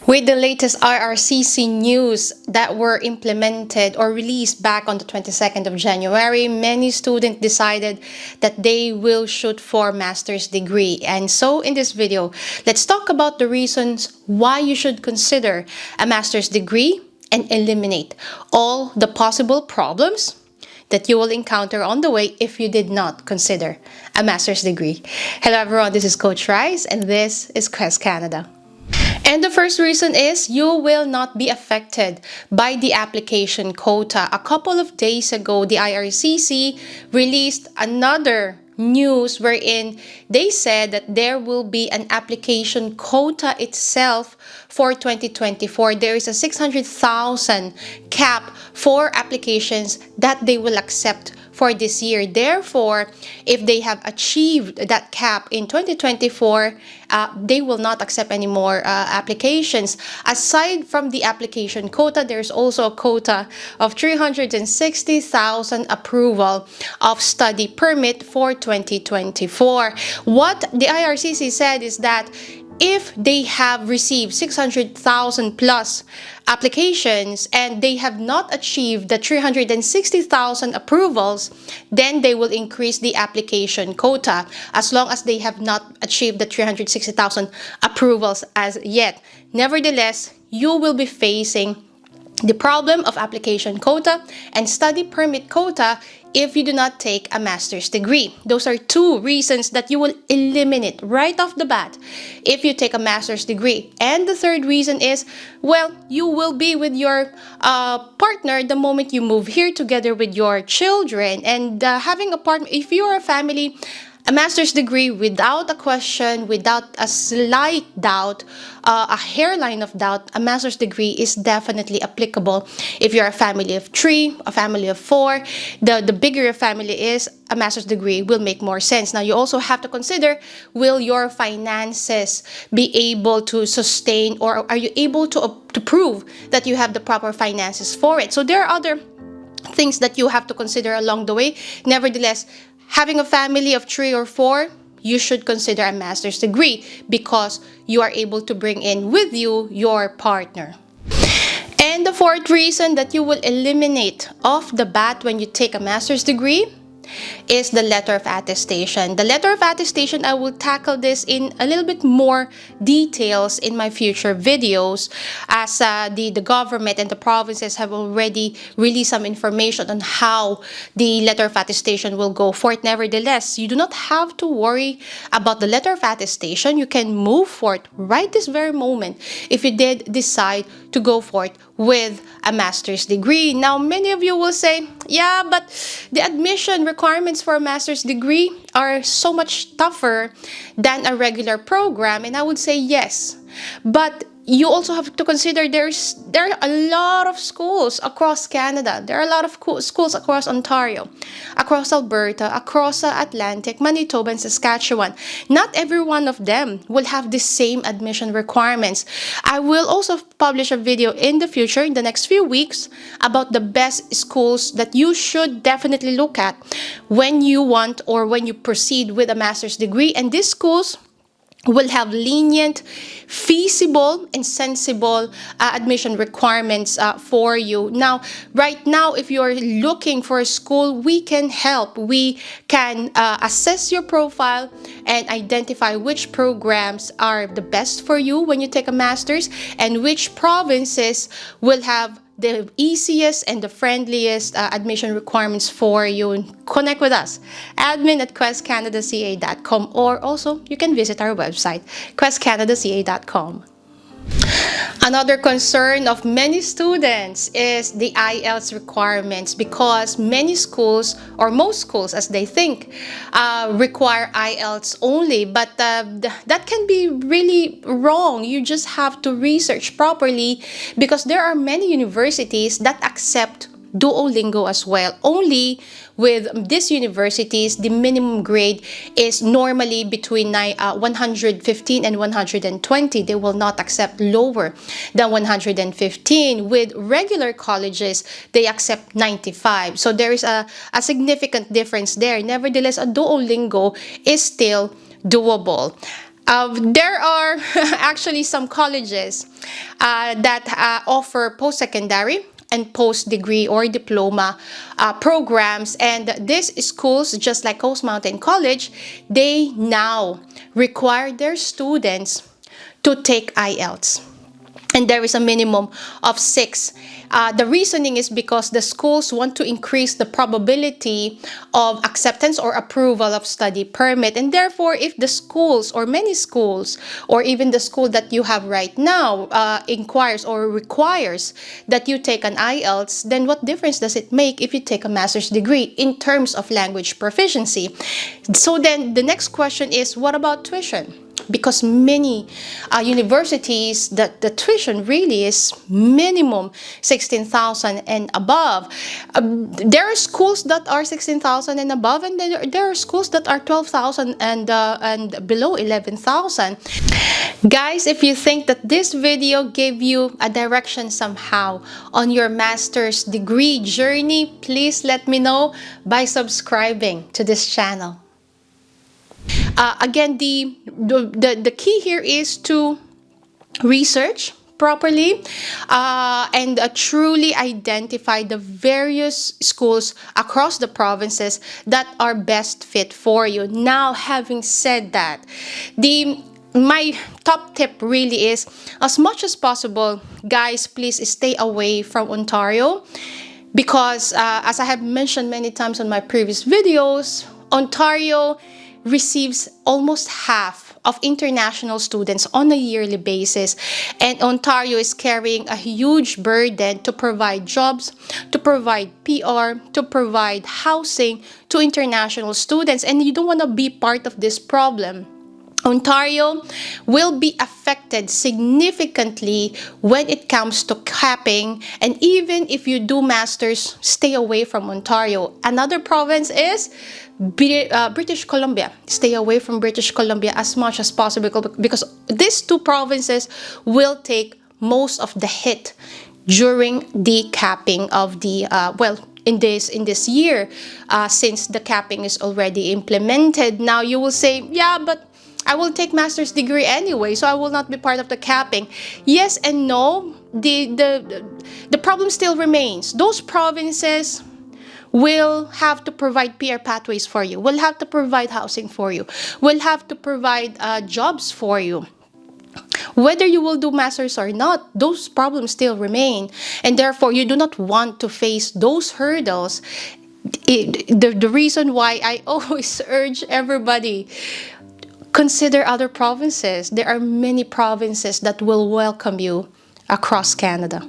With the latest IRCC news that were implemented or released back on the 22nd of January, many students decided that they will shoot for master's degree. And so in this video, let's talk about the reasons why you should consider a master's degree and eliminate all the possible problems that you will encounter on the way if you did not consider a master's degree. Hello everyone, this is Coach Rice and this is Quest Canada. And the first reason is you will not be affected by the application quota. A couple of days ago, the IRCC released another news wherein they said that there will be an application quota itself for 2024. There is a 600,000 cap for applications that they will accept for this year. Therefore, if they have achieved that cap in 2024, they will not accept any more applications. Aside from the application quota, there's also a quota of 360,000 approval of study permit for 2024. What the IRCC said is that if they have received 600,000 plus applications and they have not achieved the 360,000 approvals, then they will increase the application quota as long as they have not achieved the 360,000 approvals as yet. Nevertheless, you will be facing the problem of application quota and study permit quota if you do not take a master's degree. Those are two reasons that you will eliminate right off the bat if you take a master's degree. And the third reason is, well, you will be with your partner the moment you move here together with your children. And having a partner, if you're a family, a master's degree without a question, without a slight doubt, a hairline of doubt, a master's degree is definitely applicable. If you're a family of 3, a family of 4, the bigger your family is, a master's degree will make more sense. Now, you also have to consider, will your finances be able to sustain, or are you able to prove that you have the proper finances for it? So there are other things that you have to consider along the way. Nevertheless, having a family of 3 or 4, you should consider a master's degree because you are able to bring in with you your partner. And the fourth reason that you will eliminate off the bat when you take a master's degree is the letter of attestation. The letter of attestation, I will tackle this in a little bit more details in my future videos, as the government and the provinces have already released some information on how the letter of attestation will go forth. Nevertheless, you do not have to worry about the letter of attestation. You can move forth right this very moment if you did decide to go forth with a master's degree. Now, many of you will say, yeah, but the admission requirements for a master's degree are so much tougher than a regular program. And I would say yes, but you also have to consider there are a lot of schools across Canada. There are a lot of schools across Ontario, across Alberta, across Atlantic, Manitoba, and Saskatchewan. Not every one of them will have the same admission requirements. I will also publish a video in the future, in the next few weeks, about the best schools that you should definitely look at when you want or when you proceed with a master's degree. And these schools will have lenient, feasible, and sensible admission requirements for you. Now, right now, if you're looking for a school, we can help. We can assess your profile and identify which programs are the best for you when you take a master's and which provinces will have the easiest and the friendliest admission requirements for you. Connect with us, admin@questcanadaca.com, or also you can visit our website, questcanadaca.com. Another concern of many students is the IELTS requirements, because many schools, or most schools as they think, require IELTS only, but that can be really wrong. You just have to research properly, because there are many universities that accept Duolingo as well. Only with these universities, the minimum grade is normally between 115 and 120. They will not accept lower than 115. With regular colleges, they accept 95. So there is a significant difference there. Nevertheless, a Duolingo is still doable. There are actually some colleges that offer post-secondary and post-degree or diploma programs, and these schools, just like Coast Mountain College, they now require their students to take IELTS. And there is a minimum of 6. The reasoning is because the schools want to increase the probability of acceptance or approval of study permit. And therefore, if the schools or many schools, or even the school that you have right now, inquires or requires that you take an IELTS, then what difference does it make if you take a master's degree in terms of language proficiency? So then the next question is, what about tuition? Because many universities, that the tuition really is minimum 16,000 and above. There are schools that are 16,000 and above, and then there are schools that are 12,000 and below 11,000. Guys, if you think that this video gave you a direction somehow on your master's degree journey, please let me know by subscribing to this channel. Again, the key here is to research properly and truly identify the various schools across the provinces that are best fit for you. Now, having said that, my top tip really is, as much as possible, guys, please stay away from Ontario, because as I have mentioned many times on my previous videos, Ontario receives almost half of international students on a yearly basis, and Ontario is carrying a huge burden to provide jobs, to provide PR, to provide housing to international students, and you don't want to be part of this problem. Ontario will be affected significantly when it comes to capping, and even if you do masters, stay away from Ontario. Another province is British Columbia. Stay away from British Columbia as much as possible, because these two provinces will take most of the hit during the capping of the in this year, since the capping is already implemented. Now you will say, yeah, but I will take master's degree anyway, so I will not be part of the capping. Yes and no. The problem still remains. Those provinces will have to provide PR pathways for you, will have to provide housing for you, will have to provide jobs for you. Whether you will do masters or not, those problems still remain, and therefore you do not want to face those hurdles. The reason why I always urge everybody, consider other provinces. There are many provinces that will welcome you across Canada.